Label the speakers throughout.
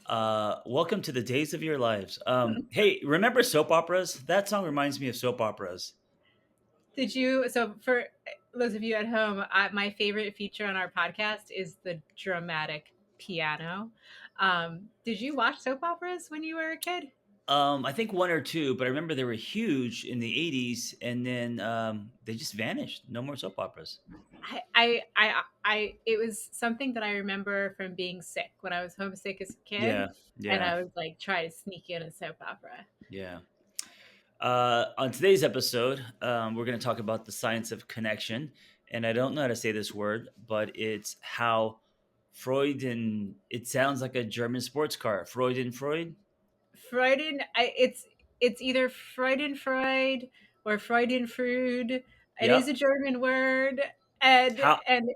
Speaker 1: Welcome to the days of your lives. Hey, remember soap operas? That song reminds me of soap operas.
Speaker 2: Did you? So, for those of you at home, my favorite feature on our podcast is the dramatic piano. Did you watch soap operas when you were a kid?
Speaker 1: I think one or two, but I remember they were huge in the '80s, and then they just vanished. No more soap operas.
Speaker 2: It was something that I remember from being sick when I was homesick as a kid,
Speaker 1: Yeah,
Speaker 2: and
Speaker 1: yeah,
Speaker 2: I would like try to sneak in a soap opera.
Speaker 1: yeah. On today's episode, we're going to talk about the science of connection, and I don't know how to say this word, but it's how Freuden. It sounds like a German sports car. Freudenfreude.
Speaker 2: It's either Freudenfreude or Freudenfreude. It is a
Speaker 1: Yep.
Speaker 2: German word, and
Speaker 1: How
Speaker 2: and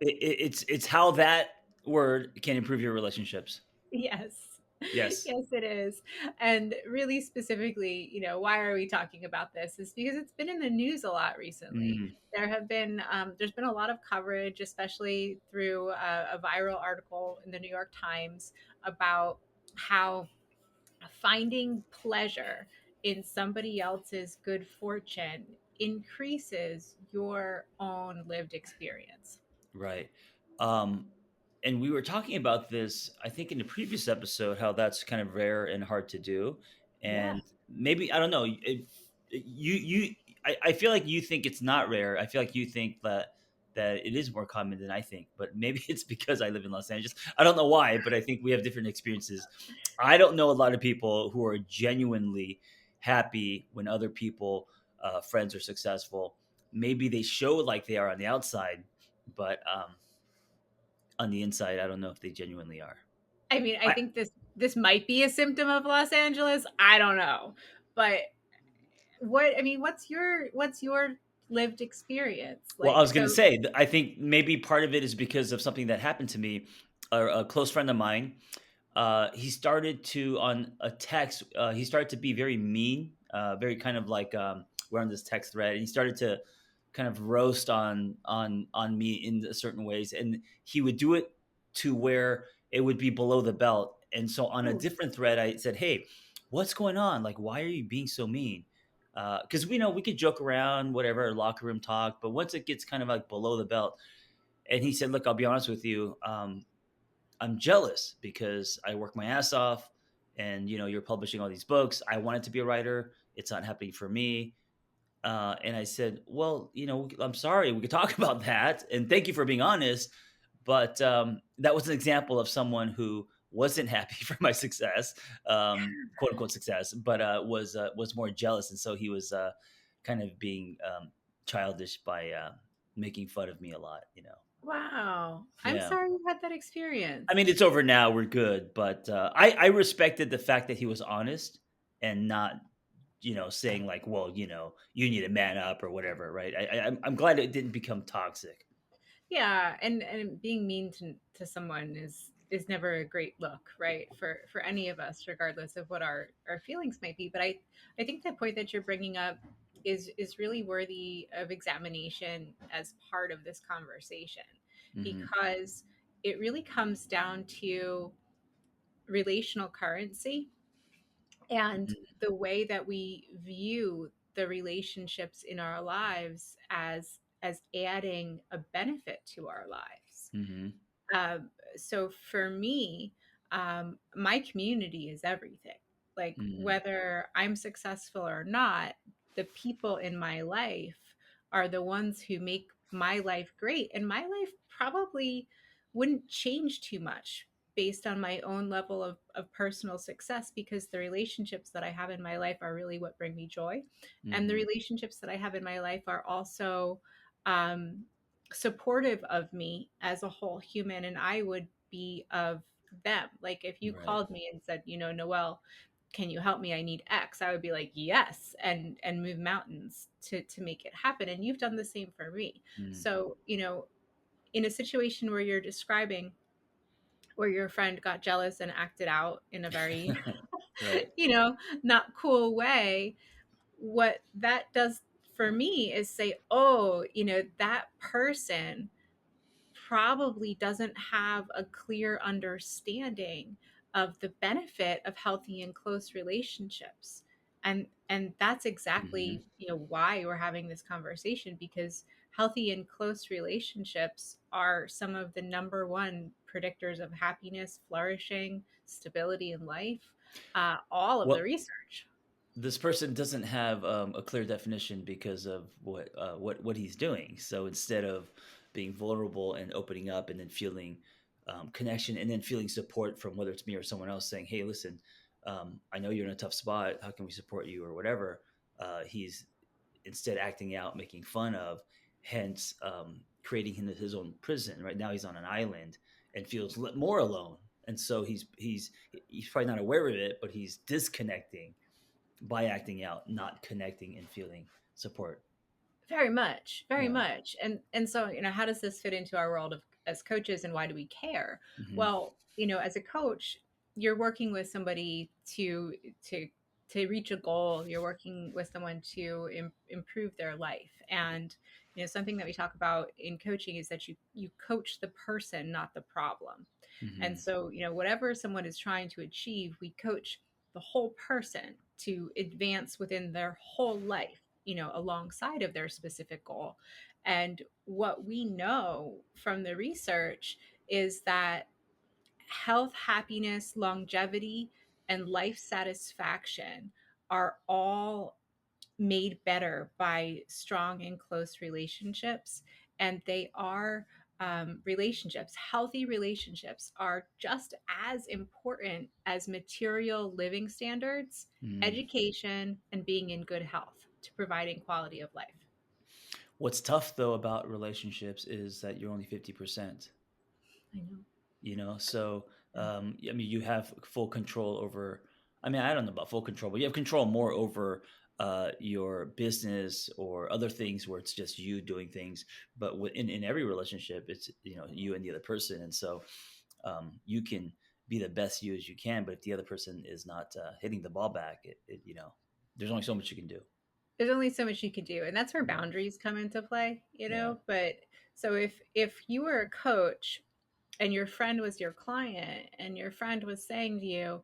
Speaker 1: it's how that word can improve your relationships.
Speaker 2: yes.
Speaker 1: Yes.
Speaker 2: Yes, it is. And really specifically, why are we talking about this? Is because it's been in the news a lot recently.
Speaker 1: Mm,
Speaker 2: There's been a lot of coverage, especially through a viral article in the New York Times about how finding pleasure in somebody else's good fortune increases your own lived experience.
Speaker 1: right. Um, and we were talking about this, I think, in the previous episode, how that's kind of rare and hard to do.
Speaker 2: Yeah.
Speaker 1: And maybe I don't know. I feel like you think it's not rare. I feel like you think that it is more common than I think. But maybe it's because I live in Los Angeles. I don't know why, but I think we have different experiences. I don't know a lot of people who are genuinely happy when other people, friends, are successful. Maybe they show like they are on the outside, but on the inside, I don't know if they genuinely are.
Speaker 2: I mean, I
Speaker 1: I,
Speaker 2: think this might be a symptom of Los Angeles. I don't know. But what's your lived experience?
Speaker 1: well, I
Speaker 2: Like,
Speaker 1: was going to
Speaker 2: so
Speaker 1: say, I think maybe part of it is because of something that happened to me. A close friend of mine, he started to on a text. He started to be very mean, very kind of like we're on this text thread, and he started to kind of roast on me in certain ways, and he would do it to where it would be below the belt. And so on a
Speaker 2: ooh,
Speaker 1: different thread, I said, "Hey, what's going on? Like, why are you being so mean?" Because we know we could joke around, whatever, locker room talk, but once it gets kind of like below the belt, and he said, "Look, I'll be honest with you. I'm jealous because I work my ass off, and you're publishing all these books. I wanted to be a writer. It's not happening for me." And I said, "Well, I'm sorry. We could talk about that, and thank you for being honest." But that was an example of someone who wasn't happy for my success, quote unquote success, but was more jealous, and so he was kind of being childish by making fun of me a lot.
Speaker 2: wow. I'm
Speaker 1: Yeah.
Speaker 2: sorry you had that
Speaker 1: I mean,
Speaker 2: experience.
Speaker 1: it's over now. We're good, but I respected the fact that he was honest and not saying like, well, you need to man up or whatever, right? I'm glad it didn't become toxic.
Speaker 2: Yeah, and being mean to someone is never a great look, right? For any of us, regardless of what our feelings might be. But I think the point that you're bringing up is really worthy of examination as part of this conversation,
Speaker 1: Hmm.
Speaker 2: because it really comes down to relational currency and the way that we view the relationships in our lives as adding a benefit to our lives.
Speaker 1: Hmm.
Speaker 2: So for me, my community is everything. Like,
Speaker 1: Hmm.
Speaker 2: whether I'm successful or not, the people in my life are the ones who make my life great. And my life probably wouldn't change too much based on my own level of personal success, because the relationships that I have in my life are really what bring me joy. And the
Speaker 1: Hmm.
Speaker 2: relationships that I have in my life are also um, supportive of me as a whole human, and I would be of them. Like, if you
Speaker 1: Right.
Speaker 2: called me and said, Noelle, can you help me? I need X. I would be like, yes, and move mountains to make it happen. And you've done the same for me.
Speaker 1: Mm.
Speaker 2: So, in a situation where you're describing where your friend got jealous and acted out in a very,
Speaker 1: Right.
Speaker 2: not cool way, what that does for me is say, oh, that person probably doesn't have a clear understanding of the benefit of healthy and close relationships. And that's
Speaker 1: Hmm.
Speaker 2: exactly, why we're having this conversation, because healthy and close relationships are some of the number one predictors of happiness, flourishing, stability in life, all of the
Speaker 1: Well,
Speaker 2: research.
Speaker 1: this person doesn't have a clear definition because of what he's doing. So instead of being vulnerable and opening up, and then feeling connection, and then feeling support from whether it's me or someone else saying, "Hey, listen, I know you're in a tough spot. How can we support you?" or whatever. He's instead acting out, making fun of, hence creating his own prison. Right now, he's on an island and feels more alone, and so he's probably not aware of it, but he's disconnecting by acting out, not connecting and feeling support.
Speaker 2: Very much, very
Speaker 1: Yeah.
Speaker 2: much. And so, how does this fit into our world of as coaches, and why do we care?
Speaker 1: Hmm.
Speaker 2: Well, as a coach, you're working with somebody to to reach a goal. You're working with someone to improve their life. And something that we talk about in coaching is that you coach the person, not the problem. And
Speaker 1: Hmm.
Speaker 2: so, whatever someone is trying to achieve, we coach the whole person to advance within their whole life, alongside of their specific goal. And what we know from the research is that health, happiness, longevity, and life satisfaction are all made better by strong and close relationships. And they are relationships, healthy relationships are just as important as material living standards,
Speaker 1: Mm.
Speaker 2: education, and being in good health to providing quality of life.
Speaker 1: What's tough though about relationships is that you're only 50%.
Speaker 2: I know.
Speaker 1: So I mean, you have full control over. I mean, I don't know about full control, but you have control more over your business or other things where it's just you doing things. But in every relationship, it's you and the other person, and so you can be the best you as you can. But if the other person is not hitting the ball back, there's only so much you can do.
Speaker 2: There's only so much you can do, and that's where
Speaker 1: Yeah,
Speaker 2: boundaries come into play,
Speaker 1: yeah.
Speaker 2: but so if you were a coach and your friend was your client and your friend was saying to you,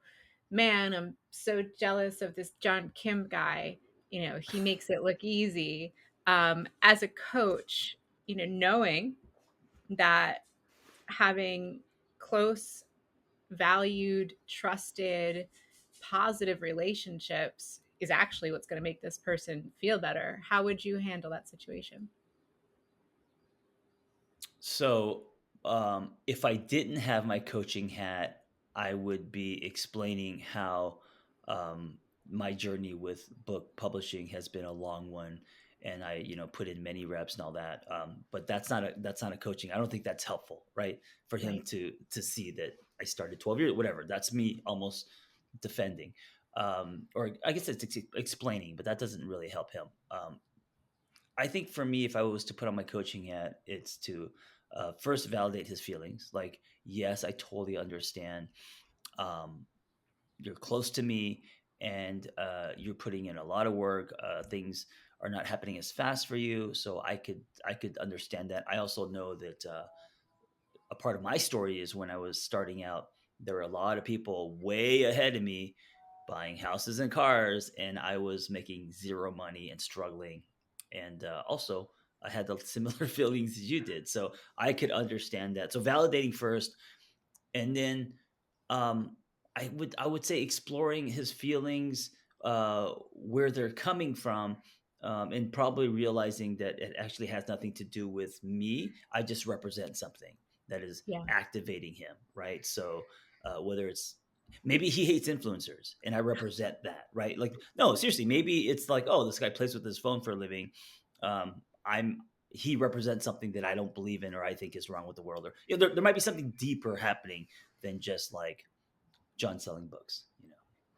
Speaker 2: man, I'm so jealous of this John Kim guy, he makes it look easy. As a coach, knowing that having close, valued, trusted, positive relationships is actually what's going to make this person feel better, how would you handle that situation?
Speaker 1: So, if I didn't have my coaching hat, I would be explaining how my journey with book publishing has been a long one, and I, put in many reps and all that. But that's not a coaching. I don't think that's helpful, right? For him
Speaker 2: Right.
Speaker 1: to see that I started 12 years, whatever. That's me almost defending, or I guess it's explaining, but that doesn't really help him. I think for me, if I was to put on my coaching hat, it's to first validate his feelings. Like, yes, I totally understand. Um, you're close to me, and you're putting in a lot of work. Things are not happening as fast for you, so I could understand that. I also know that a part of my story is when I was starting out, there were a lot of people way ahead of me buying houses and cars, and I was making zero money and struggling. And also, I had the similar feelings as you did. So I could understand that. So validating first, and then um, I would say exploring his feelings, where they're coming from, and probably realizing that it actually has nothing to do with me. I just represent something that is
Speaker 2: Yeah.
Speaker 1: activating him, right? So whether it's maybe he hates influencers and I represent that, right? Like, no, seriously, maybe it's like, oh, this guy plays with his phone for a living. I'm he represents something that I don't believe in or I think is wrong with the world, or there might be something deeper happening than just like John selling books.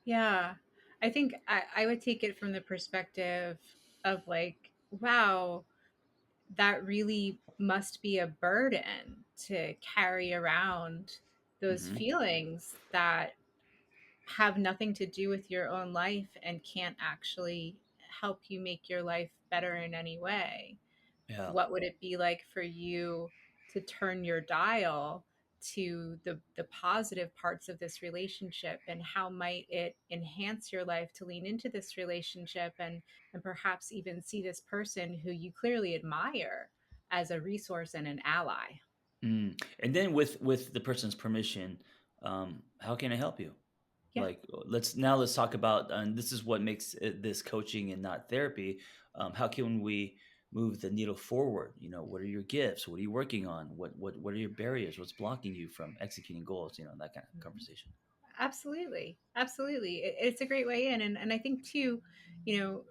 Speaker 2: Yeah. I think I would take it from the perspective of like, wow, that really must be a burden to carry around those
Speaker 1: Hmm.
Speaker 2: feelings that have nothing to do with your own life and can't actually help you make your life better in any way.
Speaker 1: Yeah.
Speaker 2: What would it be like for you to turn your dial to the positive parts of this relationship, and how might it enhance your life to lean into this relationship, and perhaps even see this person who you clearly admire as a resource and an ally.
Speaker 1: And then with the person's permission, how can I help you?
Speaker 2: Yeah.
Speaker 1: Like, let's talk about, and this is what makes this coaching and not therapy. How can we move the needle forward? What are your gifts? What are you working on? What are your barriers? What's blocking you from executing goals? That kind of conversation.
Speaker 2: Absolutely. Absolutely. It's a great way in. And I think too,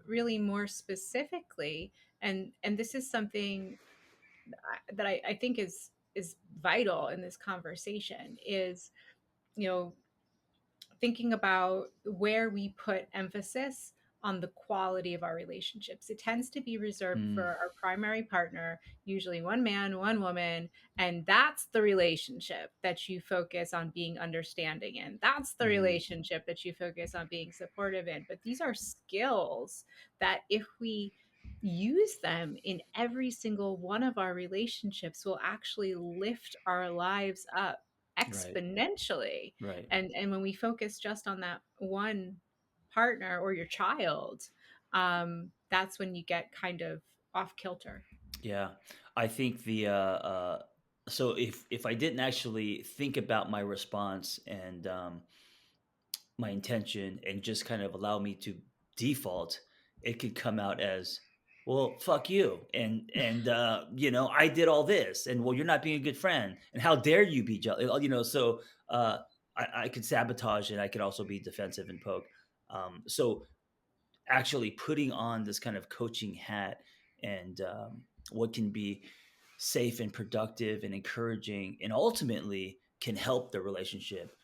Speaker 2: really more specifically, and this is something that I think is vital in this conversation, is, you know, thinking about where we put emphasis on the quality of our relationships. It tends to be reserved for
Speaker 1: Mm,
Speaker 2: our primary partner, usually one man, one woman, and that's the relationship that you focus on being understanding in. That's the
Speaker 1: mm,
Speaker 2: relationship that you focus on being supportive in. But these are skills that, if we use them in every single one of our relationships, will actually lift our lives up
Speaker 1: right,
Speaker 2: exponentially.
Speaker 1: right.
Speaker 2: And when we focus just on that one partner or your child, that's when you get kind of off kilter.
Speaker 1: Yeah, I think so if I didn't actually think about my response and my intention and just kind of allow me to default, it could come out as, well, fuck you, and I did all this, and well, you're not being a good friend, and how dare you be jealous, so uh I could sabotage, and I could also be defensive and poke. So actually putting on this kind of coaching hat, and what can be safe and productive and encouraging and ultimately can help the relationship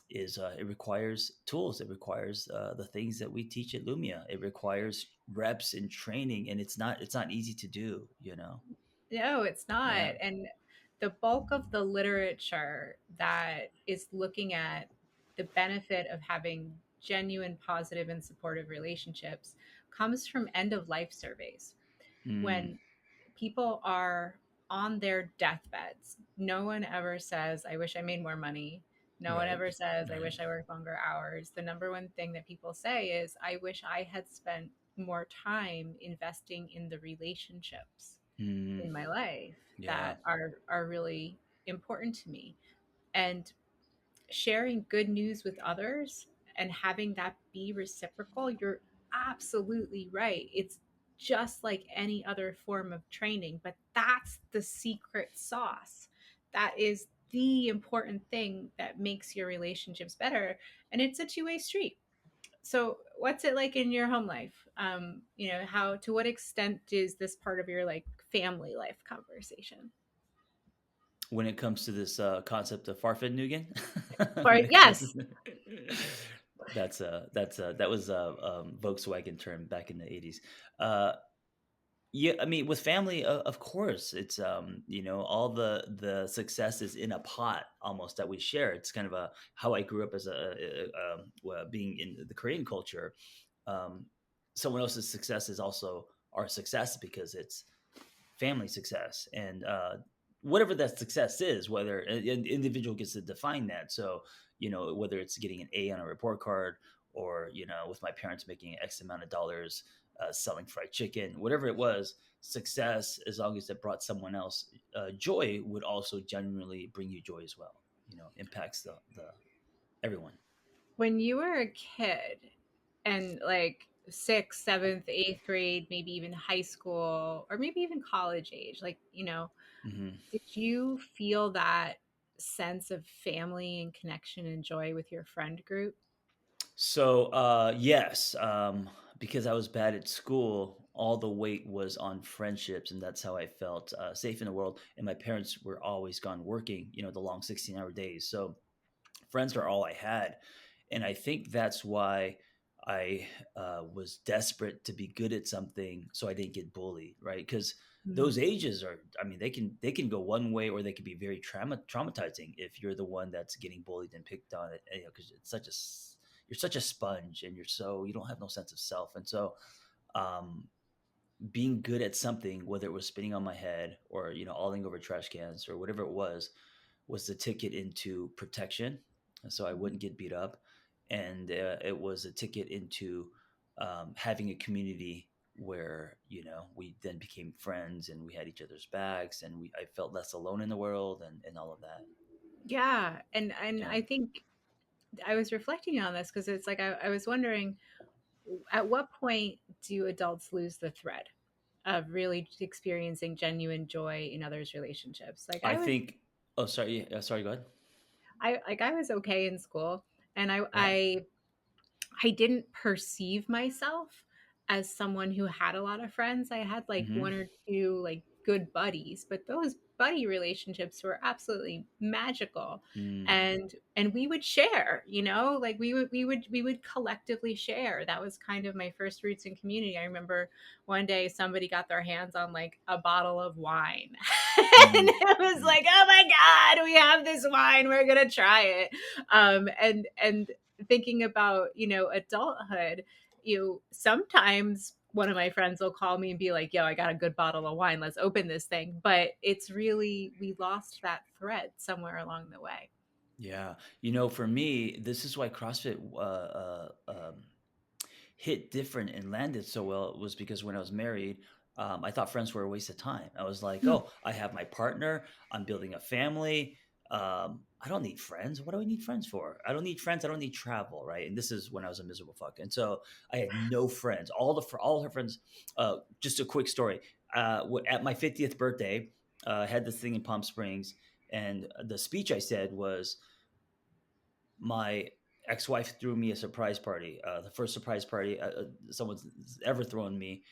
Speaker 1: is, it requires tools. It requires the things that we teach at Lumia. It requires reps and training, and it's not easy to do.
Speaker 2: No, it's
Speaker 1: Yeah.
Speaker 2: not. And the bulk of the literature that is looking at the benefit of having genuine, positive, and supportive relationships comes from end of life surveys.
Speaker 1: Mm,
Speaker 2: When people are on their deathbeds, no one ever says, I wish I made more money. No one
Speaker 1: right.
Speaker 2: ever says, I
Speaker 1: Right.
Speaker 2: wish I worked longer hours. The number one thing that people say is, I wish I had spent more time investing in the relationships
Speaker 1: Mm,
Speaker 2: in my life
Speaker 1: yeah.
Speaker 2: that are really important to me. And sharing good news with others and having that be reciprocal, you're absolutely right. It's just like any other form of training, but that's the secret sauce. That is the important thing that makes your relationships better. And it's a two-way street. So what's it like in your home life? How, to what extent is this part of your like family life conversation?
Speaker 1: When it comes to this concept of Farfetnugan,
Speaker 2: Or
Speaker 1: when it comes
Speaker 2: yes.
Speaker 1: that was a Volkswagen term back in the 80s. Uh, Yeah, I mean, with family, of course, it's all the success is in a pot almost that we share. It's kind of a how I grew up as well, being in the Korean culture. Um, Someone else's success is also our success because it's family success, and whatever that success is, whether an individual gets to define that. So whether it's getting an A on a report card, or with my parents making X amount of dollars selling fried chicken, whatever it was, success, as long as it brought someone else joy, would also genuinely bring you joy as well. Impacts the everyone.
Speaker 2: When you were a kid and like sixth, seventh, eighth grade, maybe even high school, or maybe even college age, like,
Speaker 1: Hmm.
Speaker 2: did you feel that sense of family and connection and joy with your friend group?
Speaker 1: So, yes, because I was bad at school, all the weight was on friendships, and that's how I felt safe in the world. And my parents were always gone working, the long 16-hour days. So, friends are all I had. And I think that's why I was desperate to be good at something so I didn't get bullied, right? Because those
Speaker 2: Mm.
Speaker 1: ages are, I mean, they can go one way, or they can be very traumatizing if you're the one that's getting bullied and picked on it, because you're such a sponge, and you don't have no sense of self. And so, um, being good at something, whether it was spitting on my head or, awing over trash cans or whatever it was the ticket into protection. And so I wouldn't get beat up. And it was a ticket into having a community where, we then became friends and we had each other's backs and I felt less alone in the world and all of that.
Speaker 2: Yeah, and
Speaker 1: Yeah.
Speaker 2: I think I was reflecting on this because it's like I was wondering, at what point do adults lose the thread of really experiencing genuine joy in others' relationships? Like
Speaker 1: I think, oh, sorry. Sorry, go ahead.
Speaker 2: I was okay in school, and
Speaker 1: Yeah.
Speaker 2: I didn't perceive myself as someone who had a lot of friends. I had like
Speaker 1: Hmm.
Speaker 2: one or two like good buddies, but those buddy relationships were absolutely magical.
Speaker 1: Mm.
Speaker 2: And we would share, like we would collectively share. That was kind of my first roots in community. I remember one day somebody got their hands on like a bottle of wine. And
Speaker 1: Mm.
Speaker 2: it was
Speaker 1: Mm.
Speaker 2: like, oh my God, we have this wine, we're gonna try it. And thinking about, adulthood, sometimes one of my friends will call me and be like, yo, I got a good bottle of wine, let's open this thing. But it's really, we lost that thread somewhere along the way.
Speaker 1: Yeah. For me, this is why CrossFit hit different and landed so well was because when I was married, I thought friends were a waste of time. I was like,
Speaker 2: Hmm.
Speaker 1: oh, I have my partner, I'm building a family. I don't need friends. What do I need friends for? I don't need friends. I don't need travel, right? And this is when I was a miserable fuck, and so I had no friends. All her friends. Just a quick story. At my 50th birthday, I had this thing in Palm Springs, and the speech I said was my ex-wife threw me a surprise party, the first surprise party someone's ever thrown me.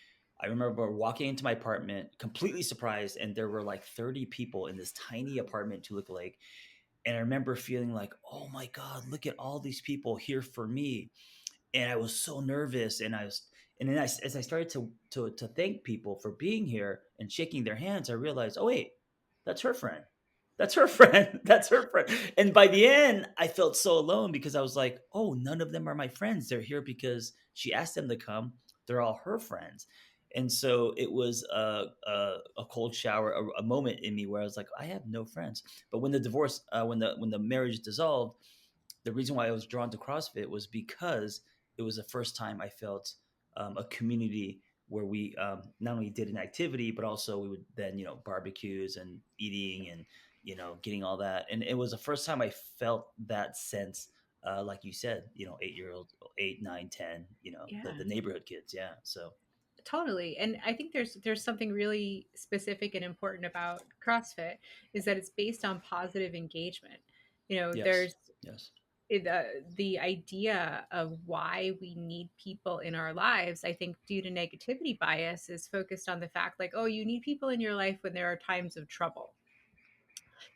Speaker 1: I remember walking into my apartment completely surprised, and there were like 30 people in this tiny apartment to look like. And I remember feeling like, oh my God, look at all these people here for me. And I was so nervous, and then as I started to thank people for being here and shaking their hands, I realized, oh wait, that's her friend. That's her friend. That's her friend. And by the end, I felt so alone because I was like, oh, none of them are my friends. They're here because she asked them to come. They're all her friends. And so it was a cold shower, a moment in me where I was like, I have no friends. But when the divorce, when the marriage dissolved, the reason why I was drawn to CrossFit was because it was the first time I felt a community where we not only did an activity, but also we would then, barbecues and eating and, getting all that. And it was the first time I felt that sense, like you said, 8 year old, 8, 9, 10, the
Speaker 2: Yeah,
Speaker 1: neighborhood kids. Yeah. So,
Speaker 2: totally. And I think there's something really specific and important about CrossFit is that it's based on positive engagement.
Speaker 1: yes.
Speaker 2: There's
Speaker 1: Yes.
Speaker 2: the idea of why we need people in our lives, I think, due to negativity bias, is focused on the fact like, oh, you need people in your life when there are times of trouble.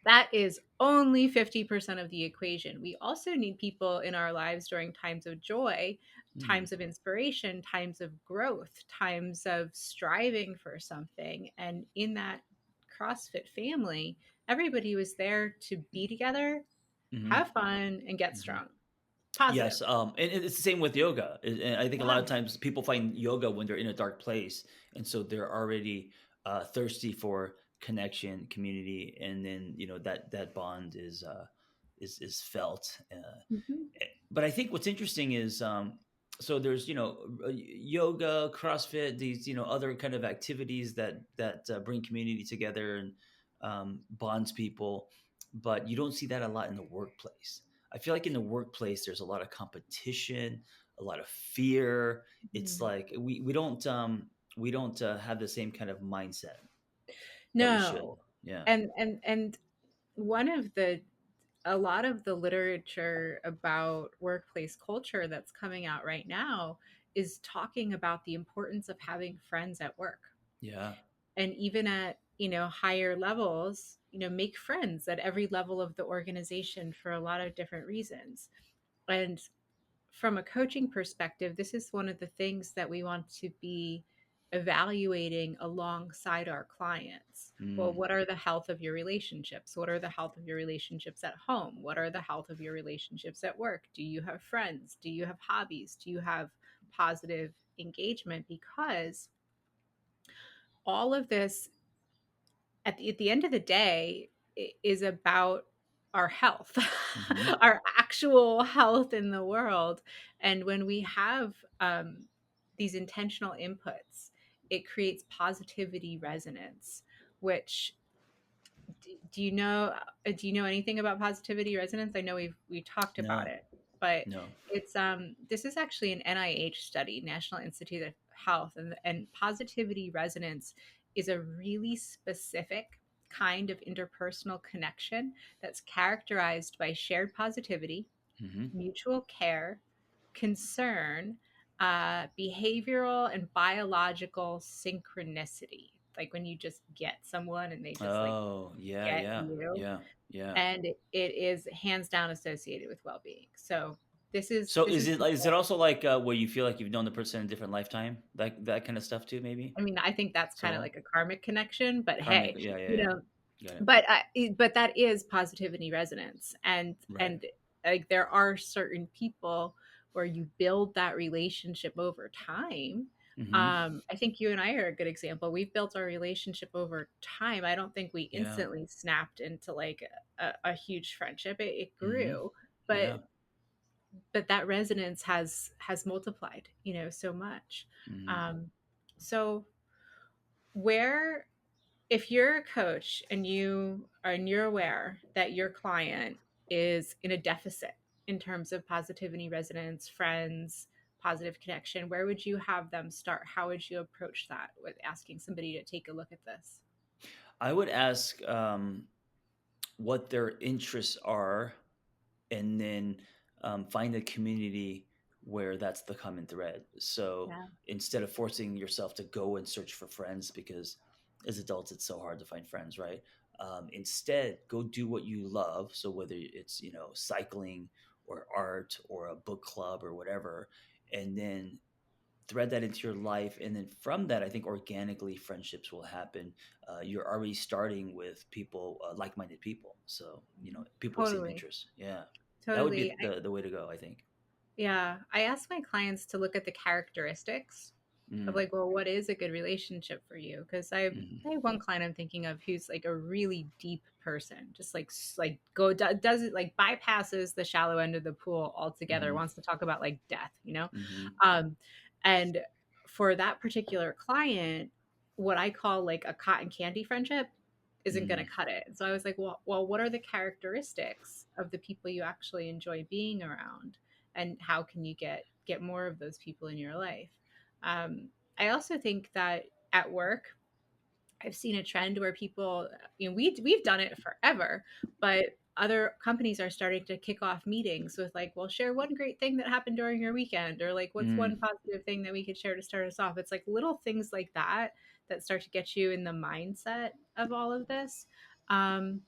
Speaker 2: That is only 50% of the equation. We also need people in our lives during times of joy,
Speaker 1: Mm,
Speaker 2: times of inspiration, times of growth, times of striving for something. And in that CrossFit family, everybody was there to be together,
Speaker 1: hmm
Speaker 2: have fun, and get
Speaker 1: hmm
Speaker 2: strong. Positive.
Speaker 1: Yes, and it's the same with yoga. And I think a lot
Speaker 2: Yeah.
Speaker 1: of times people find yoga when they're in a dark place, and so they're already thirsty for connection, community, and then that bond is felt.
Speaker 2: Mhm.
Speaker 1: But I think what's interesting is so there's yoga, CrossFit, these other kind of activities that bring community together and bonds people, but you don't see that a lot in the workplace. I feel like in the workplace there's a lot of competition, a lot of fear. It's
Speaker 2: Mhm.
Speaker 1: like we don't have the same kind of mindset that we should.
Speaker 2: No.
Speaker 1: Yeah.
Speaker 2: And one of the a lot of the literature about workplace culture that's coming out right now is talking about the importance of having friends at work.
Speaker 1: Yeah.
Speaker 2: And even at, higher levels, make friends at every level of the organization for a lot of different reasons. And from a coaching perspective, this is one of the things that we want to be evaluating alongside our clients. Well,
Speaker 1: Mm,
Speaker 2: what are the health of your relationships? What are the health of your relationships at home? What are the health of your relationships at work? Do you have friends? Do you have hobbies? Do you have positive engagement? Because all of this at the end of the day is about our health,
Speaker 1: Hmm.
Speaker 2: our actual health in the world. And when we have these intentional inputs, it creates positivity resonance, which do you know anything about positivity resonance? I know we talked about
Speaker 1: No,
Speaker 2: it, but
Speaker 1: no.
Speaker 2: it's this is actually an NIH study, National Institute of Health, and positivity resonance is a really specific kind of interpersonal connection that's characterized by shared positivity,
Speaker 1: Hmm.
Speaker 2: mutual care, concern, behavioral and biological synchronicity. Like when you just get someone and they just like
Speaker 1: Oh, yeah,
Speaker 2: get
Speaker 1: yeah,
Speaker 2: you,
Speaker 1: yeah, yeah.
Speaker 2: and it is hands down associated with well-being. So
Speaker 1: So
Speaker 2: this is
Speaker 1: is it also like where you feel like you've known the person in a different lifetime, that kind of stuff too, maybe?
Speaker 2: I mean, I think that's
Speaker 1: So
Speaker 2: kind of like a karmic connection, but
Speaker 1: karmic,
Speaker 2: hey,
Speaker 1: yeah, yeah,
Speaker 2: you
Speaker 1: yeah.
Speaker 2: know,
Speaker 1: Got it.
Speaker 2: but that is positivity resonance,
Speaker 1: Right.
Speaker 2: and like there are certain people where you build that relationship over time.
Speaker 1: Hmm.
Speaker 2: I think you and I are a good example. We've built our relationship over time. I don't think we
Speaker 1: Yeah.
Speaker 2: instantly snapped into like a huge friendship. It
Speaker 1: Hmm.
Speaker 2: grew,
Speaker 1: Yeah.
Speaker 2: but that resonance has multiplied, you know, so much.
Speaker 1: Hmm.
Speaker 2: um so where if you're a coach and you're aware that your client is in a deficit in terms of positivity resonance, friends, positive connection, where would you have them start? How would you approach that with asking somebody to take a look at this?
Speaker 1: I would ask what their interests are, and then find a community where that's the common thread. So
Speaker 2: Yeah,
Speaker 1: instead of forcing yourself to go and search for friends, because as adults it's so hard to find friends, right? Instead, go do what you love. So whether it's cycling or art or a book club or whatever, and then thread that into your life, and then from that I think organically friendships will happen. You're already starting with people, like-minded people, so people with same
Speaker 2: totally,
Speaker 1: interests. Yeah, that would
Speaker 2: totally.
Speaker 1: be the way to go, I think.
Speaker 2: Yeah, I ask my clients to look at the characteristics of
Speaker 1: Mm,
Speaker 2: like, well, what is a good relationship for you? Because
Speaker 1: hmm.
Speaker 2: I have one client I'm thinking of who's like a really deep person, just like does it like bypasses the shallow end of the pool altogether,
Speaker 1: Hmm.
Speaker 2: wants to talk about like death, you know,
Speaker 1: Hmm.
Speaker 2: um, and for that particular client, what I call like a cotton candy friendship isn't going to
Speaker 1: Hmm.
Speaker 2: cut it. So I was like, well, what are the characteristics of the people you actually enjoy being around, and how can you get more of those people in your life? um, I also think that at work, I've seen a trend where people, you know, we've done it forever, but other companies are starting to kick off meetings with like, well, share one great thing that happened during your weekend, or like, what's one
Speaker 1: Mm.
Speaker 2: positive thing that we could share to start us off? It's like little things like that that start to get you in the mindset of all of this. Um,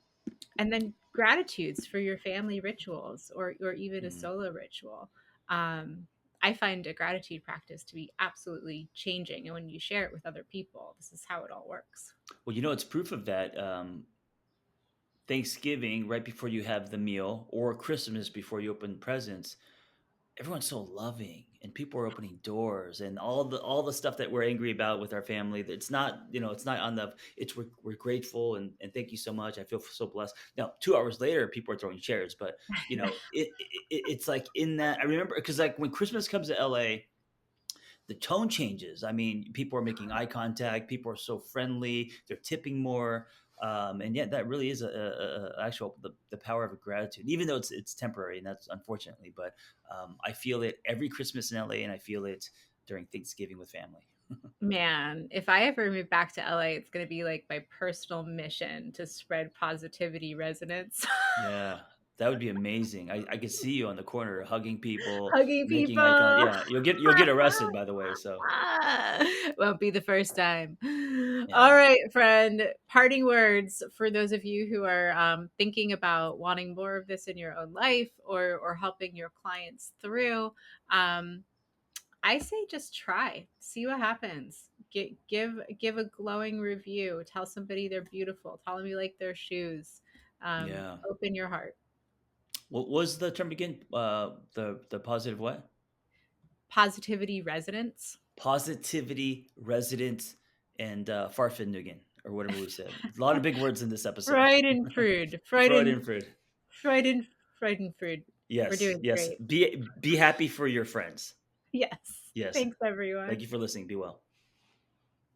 Speaker 2: and then gratitudes for your family rituals, or even a
Speaker 1: Mm.
Speaker 2: solo ritual. um, I find a gratitude practice to be absolutely changing, and when you share it with other people, this is how it all works.
Speaker 1: Well, it's proof of that. Thanksgiving, right before you have the meal, or Christmas before you open presents, everyone's so loving, and people are opening doors, and all the stuff that we're angry about with our family, it's not, it's not on the, it's we're grateful, and thank you so much, I feel so blessed. Now 2 hours later people are throwing chairs, but it's like in that I remember, because like when Christmas comes to LA, the tone changes. I mean, people are making eye contact, people are so friendly, they're tipping more. And yeah, that really is actual the power of gratitude, even though it's temporary, and that's unfortunately. But I feel it every Christmas in LA, and I feel it during Thanksgiving with family.
Speaker 2: Man, if I ever move back to LA, it's going to be like my personal mission to spread positivity resonance.
Speaker 1: Yeah, that would be amazing. I could see you on the corner hugging people,
Speaker 2: Hugging
Speaker 1: making icon.
Speaker 2: people.
Speaker 1: Yeah, you'll get arrested, by the way. So
Speaker 2: Won't be the first time. All
Speaker 1: yeah,
Speaker 2: right, friend. Parting words for those of you who are thinking about wanting more of this in your own life, or helping your clients through. Um, I say just try, see what happens. Give a glowing review. Tell somebody they're beautiful. Tell them you like their shoes.
Speaker 1: yeah.
Speaker 2: Open your heart.
Speaker 1: What was the term again? The positive what?
Speaker 2: Positivity resonance.
Speaker 1: Positivity residence. and Farfignugan, or whatever we said. A lot of big words in this episode.
Speaker 2: Freudenfrude,
Speaker 1: Freudenfreude.
Speaker 2: Freudenfrude. We're
Speaker 1: Yes,
Speaker 2: doing
Speaker 1: yes.
Speaker 2: great.
Speaker 1: Be happy for your friends.
Speaker 2: Yes.
Speaker 1: Yes.
Speaker 2: Thanks,
Speaker 1: Thank
Speaker 2: everyone.
Speaker 1: you for listening. Be well.